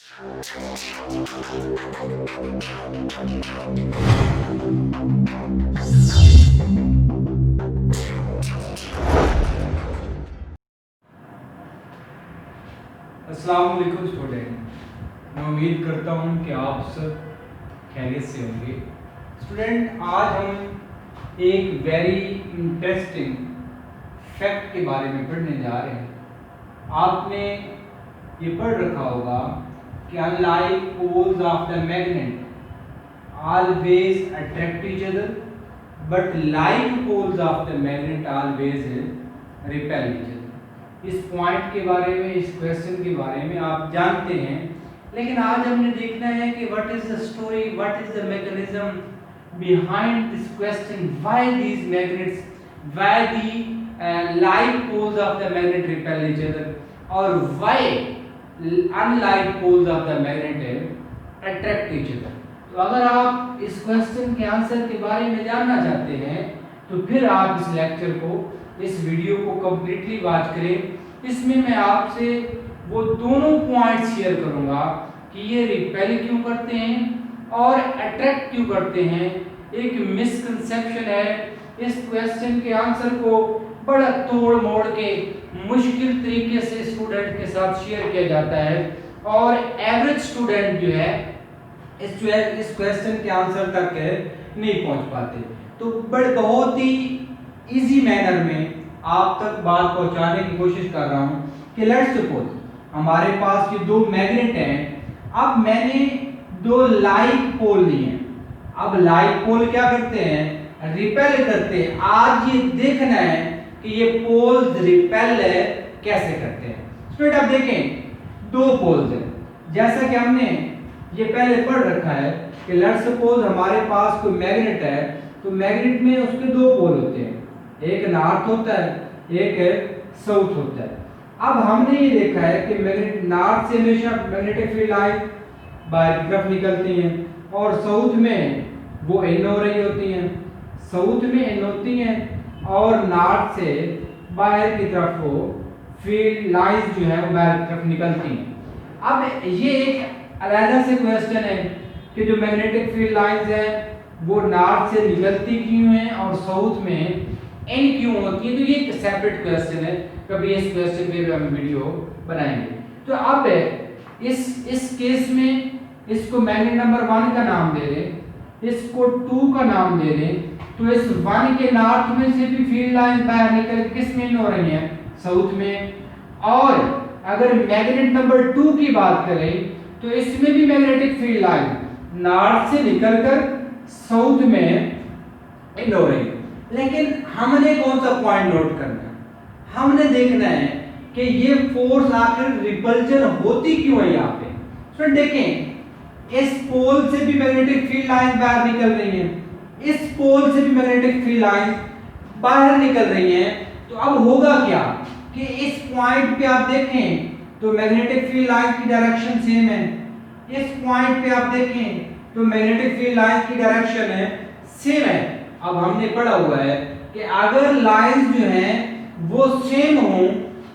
अस्सलाम वालेकुम स्टूडेंट, मैं उम्मीद करता हूँ कि आप सब खैरियत से होंगे। स्टूडेंट, आज हम एक वेरी इंटरेस्टिंग फैक्ट के बारे में पढ़ने जा रहे हैं। आपने ये पढ़ रखा होगा कि unlike poles of the magnet always attract each other, but like poles of the magnet always repel each other. इस पॉइंट के बारे में, इस क्वेश्चन के बारे में आप जानते हैं, लेकिन आज हमने देखना है कि what is the story, what is the mechanism behind this question, why these magnets, why the like poles of the magnet repel each other, और why unlike poles of the magnet attract each other. तो अगर आप इस question के answer के बारे में जानना चाहते हैं तो फिर आप इस लेक्चर को, इस वीडियो को कंप्लीटली वॉच करें। इसमें मैं आपसे वो दोनों पॉइंट्स शेयर करूंगा कि ये रिपेल क्यों करते हैं और अट्रैक्ट क्यों करते हैं। एक मिसकंसेप्शन है, इस क्वेश्चन के आंसर को बड़ा तोड़ मोड़ के मुश्किल तरीके से स्टूडेंट के साथ शेयर किया जाता है और एवरेज स्टूडेंट जो है इस क्वेश्चन के आंसर तक नहीं पहुंच पाते। तो बहुत ही इजी मैनर में आप तक बात पहुंचाने की कोशिश कर रहा हूं कि लेट्स सपोज हमारे पास ये दो मैग्नेट हैं। अब मैंने दो लाइक पोल लिए हैं। अब लाइक पोल क्या करते हैं? रिपेल करते हैं। आज ये देखना है कि ये पोल्स रिपेल कैसे करते हैं। स्टूडेंट, आप देखें दो पोल्स हैं, जैसा कि हमने ये पहले पढ़ रखा है कि लेट्स सपोज हमारे पास कोई मैग्नेट है, तो मैग्नेट में उसके दो पोल होते हैं, एक नॉर्थ होता है, एक साउथ होता है। अब हमने ये देखा है कि मैग्नेट नॉर्थ से हमेशा मैग्नेटिक फील्ड लाइन बाहर की तरफ निकलती हैं और साउथ में वो इन हो रही होती हैं, साउथ में इन होती हैं और नॉर्थ से बाहर की तरफ वो फील्ड लाइंस जो है वो बाहर की तरफ निकलती हैं। अब ये एक अलग से क्वेश्चन है कि जो मैग्नेटिक फील्ड लाइंस हैं वो नॉर्थ से निकलती क्यों हैं और साउथ में इन क्यों होती है। तो ये एक सेपरेट क्वेश्चन है, कभी इस क्वेश्चन पे भी हम वीडियो बनाएंगे। तो अब इस केस में इसको मैग्नेट नंबर 1 का नाम दे दें, इसको 2 का नाम दे दें। तो इस 1 के नॉर्थ में से भी फील्ड लाइन बाहर निकल किस में हो रही है? साउथ में। और अगर मैग्नेट नंबर 2 की बात करें तो इसमें भी मैग्नेटिक फील्ड लाइन नॉर्थ से निकलकर साउथ में इन हो रही है। लेकिन हमने कौन सा पॉइंट नोट करना है? हमने देखना है कि ये फोर्स आखिर रिपल्जन होती क्यों है यहाँ पे। तो देखें, इस पोल से भी मैग्नेटिक फील्ड लाइन बाहर निकल रही है, इस पोल से भी मैग्नेटिक फील्ड लाइन बाहर निकल रही है। तो अब होगा क्या कि इस पॉइंट पे आप देखें तो मैग्नेटिक फील्ड लाइन की डायरेक्शन सेम है, इस पॉइंट पे आप देखें तो मैग्नेटिक फील्ड लाइन की डायरेक्शन है सेम है। अब हमने पढ़ा हुआ है कि अगर लाइंस जो हैं वो सेम हो,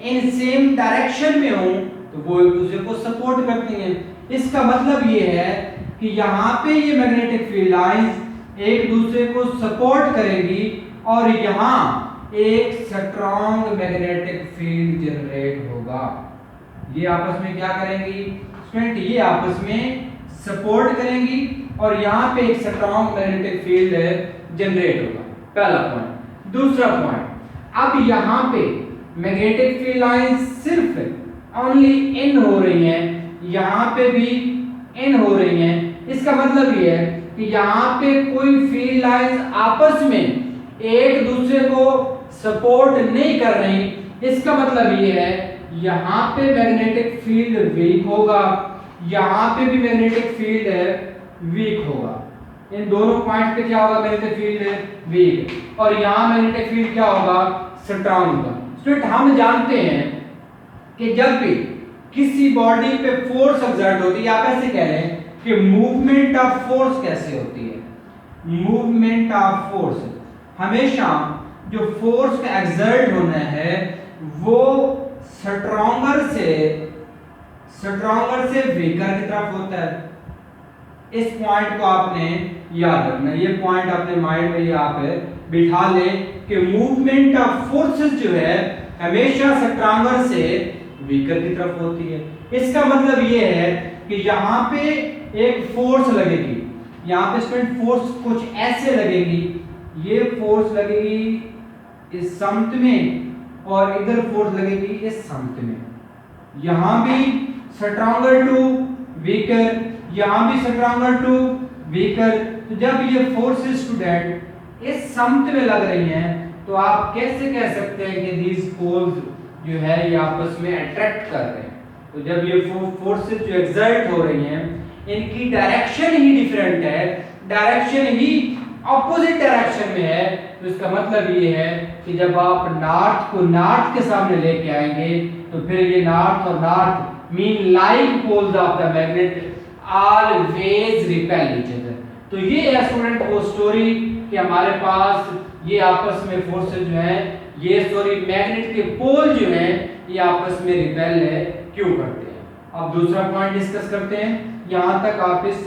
इन सेम डायरेक्शन में हो, तो वो एक दूसरे को सपोर्ट करती हैं। इसका मतलब ये है कि यहाँ पे ये मैग्नेटिक फील्ड लाइंस एक दूसरे को सपोर्ट करेंगी और यहाँ एक स्ट्रॉन्ग मैग्नेटिक फील्ड जनरेट होगा। ये आपस में क्या करेंगी स्टूडेंट? ये आपस में सपोर्ट करेंगी और यहाँ पे एक स्ट्रॉन्ग मैग्नेटिक फील्ड जनरेट होगा। पहला पॉइंट। दूसरा पॉइंट, अब यहाँ पे मैग्नेटिक फील्ड लाइंस सिर्फ ओनली इन हो रही हैं, यहाँ पे भी इन हो रही हैं। इसका मतलब ये है कि यहाँ पे कोई फील्ड लाइंस आपस में एक दूसरे को सपोर्ट नहीं कर रही। इसका मतलब ये है यहाँ पे मैग्नेटिक फील्ड वीक होगा, यहाँ पे भी मैग्नेटिक फील्ड वीक होगा। इन दोनों पॉइंट पे क्या होगा? मैग्नेटिक फील्ड वीक, और यहाँ मैग्नेटिक फील्ड क्या होगा? स्ट्रांग होगा। स्टूडेंट, हम जानते हैं कि जब भी किसी बॉडी पे फोर्स एक्सर्ट होती है, आप ऐसे कह रहे हैं कि मूवमेंट ऑफ फोर्स कैसे होती है? मूवमेंट ऑफ फोर्स हमेशा जो फोर्स का एक्सर्ट होना है वो स्ट्रॉन्गर से स्ट्रॉन्गर से वीकर की तरफ होता है। इस पॉइंट को आपने याद रखना, ये पॉइंट अपने माइंड में यहाँ पे बिठा लें कि मूवमेंट ऑफ फोर्सेस जो है हमेशा स्ट्रॉन्गर से वीकर की तरफ होती है। इसका मतलब ये है कि यहाँ पे एक फोर्स लगेगी, यहाँ पे स्टूडेंट फोर्स कुछ ऐसे लगेगी, ये फोर्स लगेगी इस समत में और इधर फोर्स लगेगी इस समत में। यहाँ भी स्ट्रॉन्गर टू वीकर, यहाँ भी स्ट्रॉन्गर टू वीकर। तो जब ये फोर्सेस स्टूडेंट इस समत में लग रही हैं तो आप कैसे कह सकते हैं कि दीज पोल्स जो है ये आपस में अट्रैक्ट कर रहे हैं। तो जब ये फोर्सेस जो एक्सर्ट हो रही हैं इनकी डायरेक्शन ही डिफरेंट है, डायरेक्शन ही ऑपोजिट डायरेक्शन में है, तो इसका मतलब ये है कि जब आप नॉर्थ को नॉर्थ के सामने लेके आएंगे तो फिर ये नॉर्थ और north mean like poles of the magnet always repel each other. तो ये है स्टूडेंट वो स्टोरी कि हमारे पास ये आपस में फोर्सेस जो हैं, ये सॉरी मैग्नेट के पोल जो हैं ये आपस में रिपेल है क्यों करते हैं। अब दूसरा पॉइंट डिस्कस करते हैं। यहाँ तक आप इस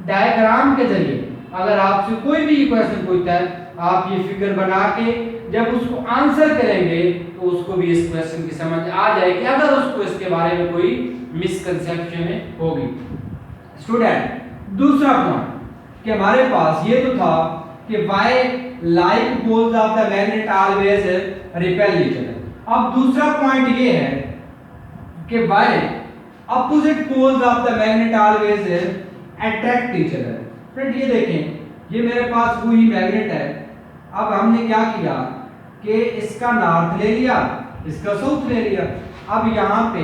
डायग्राम के जरिए अगर आपसे कोई भी क्वेश्चन पूछता है आप ये फिगर बना के जब उसको आंसर करेंगे तो उसको भी इस क्वेश्चन की समझ आ जाएगी अगर उसको इसके बारे में कोई मिसकंसेप्शन होगी। स्टूडेंट दूसरा पॉइंट कि हमारे पास ये तो था कि why like poles of the magnet always repel each other. अब दूसरा पॉइंट ये है कि why opposite poles of the magnet always attract each other. Friend ये देखें ये मेरे पास वही मैग्नेट है। अब हमने क्या किया कि इसका नॉर्थ ले लिया, इसका साउथ ले लिया। अब यहाँ पे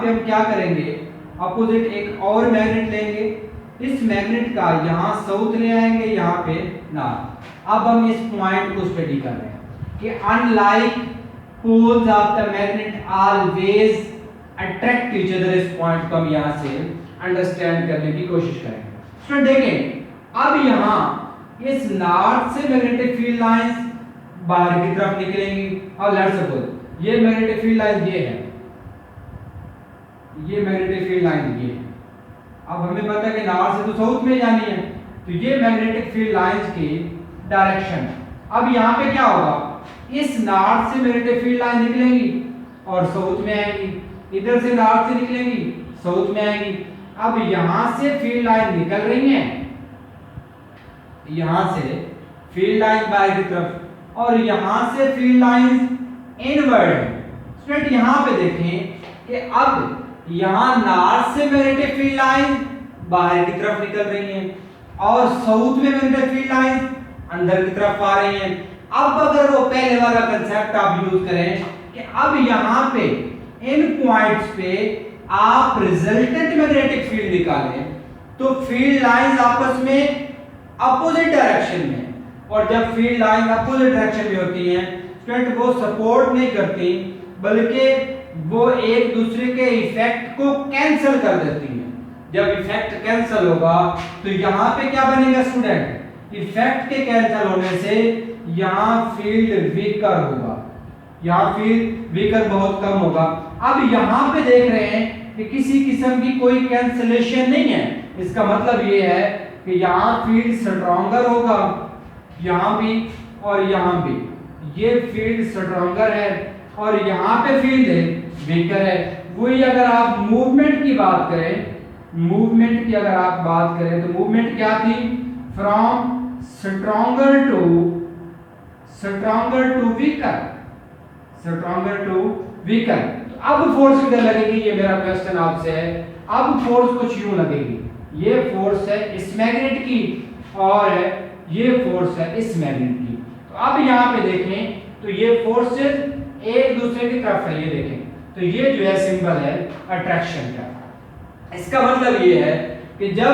हम क्या करेंगे, अपोजिट एक और मैग्नेट लेंगे, इस मैग्नेट का यहाँ साउथ ले आएंगे, यहाँ पे नॉर्थ। अब हम इस पॉइंट को स्टडी कर रहे हैं कि unlike poles of the magnet always attract each other. इस पॉइंट को हम यहाँ से अंडरस्टैंड करने की कोशिश करेंगे। स्टूडेंट देखें अब यहाँ इस नॉर्थ से मैग्नेटिक फील्ड लाइंस बाहर की तरफ निकलेंगी और लेट्स सपोज ये मैग्नेटिक फील्ड लाइन ये है, ये मैग्नेटिक फील्ड लाइन ये है। अब हमें पता है कि नॉर्थ से तो साउथ में जानी है, तो ये मैग्नेटिक फील्ड लाइंस की डायरेक्शन। अब यहाँ पे क्या होगा, इस नॉर्थ से मैग्नेटिक फील्ड लाइन निकलेंगी और साउथ में आएंगी, इधर से नॉर्थ से निकलेंगी साउथ में आएंगी। अब यहां से फील्ड लाइन निकल रही है, यहां से फील्ड लाइन बाहर की तरफ और यहां से फील्ड लाइन इनवर्ड। स्टूडेंट यहां पे देखें कि अब यहां नॉर्थ से मैग्नेटिक फील्ड लाइन बाहर की तरफ निकल रही है और साउथ में मैग्नेटिक फील्ड लाइन अंदर की तरफ आ रही है। अब अगर वो पहले वाला कंसेप्ट आप यूज करें कि अब यहां पे इन पॉइंट्स पे आप रिजल्टेंट मैग्नेटिक फील्ड निकालें तो फील्ड लाइंस आपस में अपोजिट डायरेक्शन में, और जब फील्ड लाइन अपोजिट डायरेक्शन में होती हैं स्टूडेंट वो सपोर्ट नहीं करती बल्कि वो एक दूसरे के इफेक्ट को कैंसिल कर देती हैं। जब इफेक्ट कैंसिल होगा तो यहाँ पे क्या बनेगा स्टूडेंट, इफेक्ट के कैंसिल होने से यहाँ फील्ड वीकर होगा, यहाँ फील्ड वीकर बहुत कम होगा। अब यहाँ पे देख रहे हैं कि किसी किस्म की कोई कैंसिलेशन नहीं है, इसका मतलब ये है कि यहाँ फील्ड स्ट्रॉन्गर होगा, यहाँ भी और यहाँ भी ये फील्ड स्ट्रॉन्गर है और यहाँ पे फील्ड वीकर है। वही अगर आप मूवमेंट की बात करें, मूवमेंट की अगर आप बात करें तो मूवमेंट क्या थी, from stronger to weaker, stronger to weaker. तो अब फोर्स किधर लगेगी, ये मेरा क्वेश्चन आपसे है। अब फोर्स कुछ यूं लगेगी, ये फोर्स है इस मैग्नेट की और ये फोर्स है इस मैग्नेट की। तो अब यहाँ पे देखें तो ये फोर्सेस एक दूसरे की तरफ है, ये देखें तो ये जो है सिंबल है अट्रैक्शन का। इसका मतलब ये है कि जब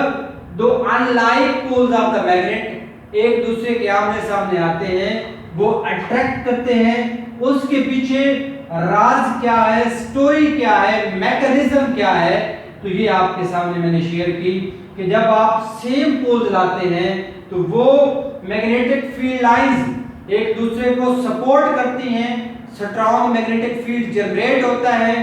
दो unlike poles of the magnet एक दूसरे के आमने सामने आते हैं वो अट्रैक्ट करते हैं, उसके पीछे राज क्या है, स्टोरी क्या है, मैकेनिज्म क्या है, तो ये आपके सामने मैंने शेयर की कि जब आप सेम पोल्स लाते हैं तो वो मैग्नेटिक फील्ड लाइंस एक दूसरे को सपोर्ट करती हैं, स्ट्रॉन्ग मैग्नेटिक फील्ड जनरेट होता है।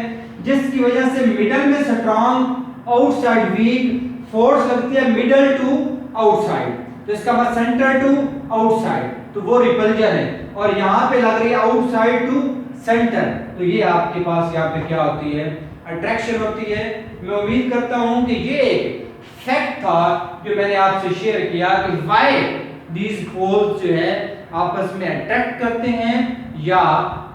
जिसकी वजह से मिडल में स्ट्रॉन्ग आउटसाइड वीक, फोर्स लगती है मिडल टू आउटसाइड, तो इसका मतलब सेंटर टू आउटसाइड, तो वो रिपल्जन है। और यहाँ पे लग रही है आउटसाइड टू सेंटर, तो ये आपके पास यहाँ पे क्या होती है, अट्रैक्शन होती है। मैं उम्मीद करता हूं कि ये एक फैक्ट था जो मैंने आपसे शेयर किया कि व्हाई दीज पोल्स जो है आपस में अट्रैक्ट करते हैं या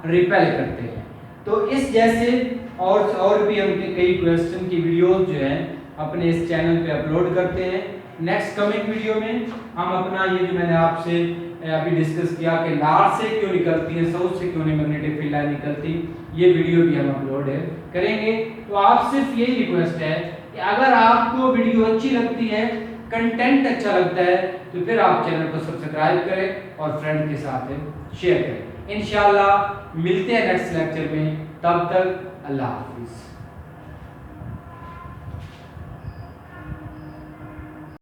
रिपेल करते हैं। तो इस जैसे और भी हम कई क्वेश्चन की वीडियोस जो है अपने इस चैनल पे अपलोड करते हैं। नेक्स्ट कमिंग वीडियो में हम अपना ये जो मैंने आपसे अभी डिस्कस किया कि नॉर्थ से क्यों निकलती है, साउथ से क्यों नहीं मैग्नेटिक फील्ड लाइन निकलती, ये वीडियो भी हम अपलोड करेंगे। तो आप सिर्फ यही रिक्वेस्ट है कि अगर आपको वीडियो अच्छी लगती है, कंटेंट अच्छा लगता है, तो फिर आप चैनल को सब्सक्राइब करें और फ्रेंड के साथ शेयर करें। इंशाल्लाह मिलते हैं नेक्स्ट लेक्चर में, तब तक अल्लाह हाफिज़।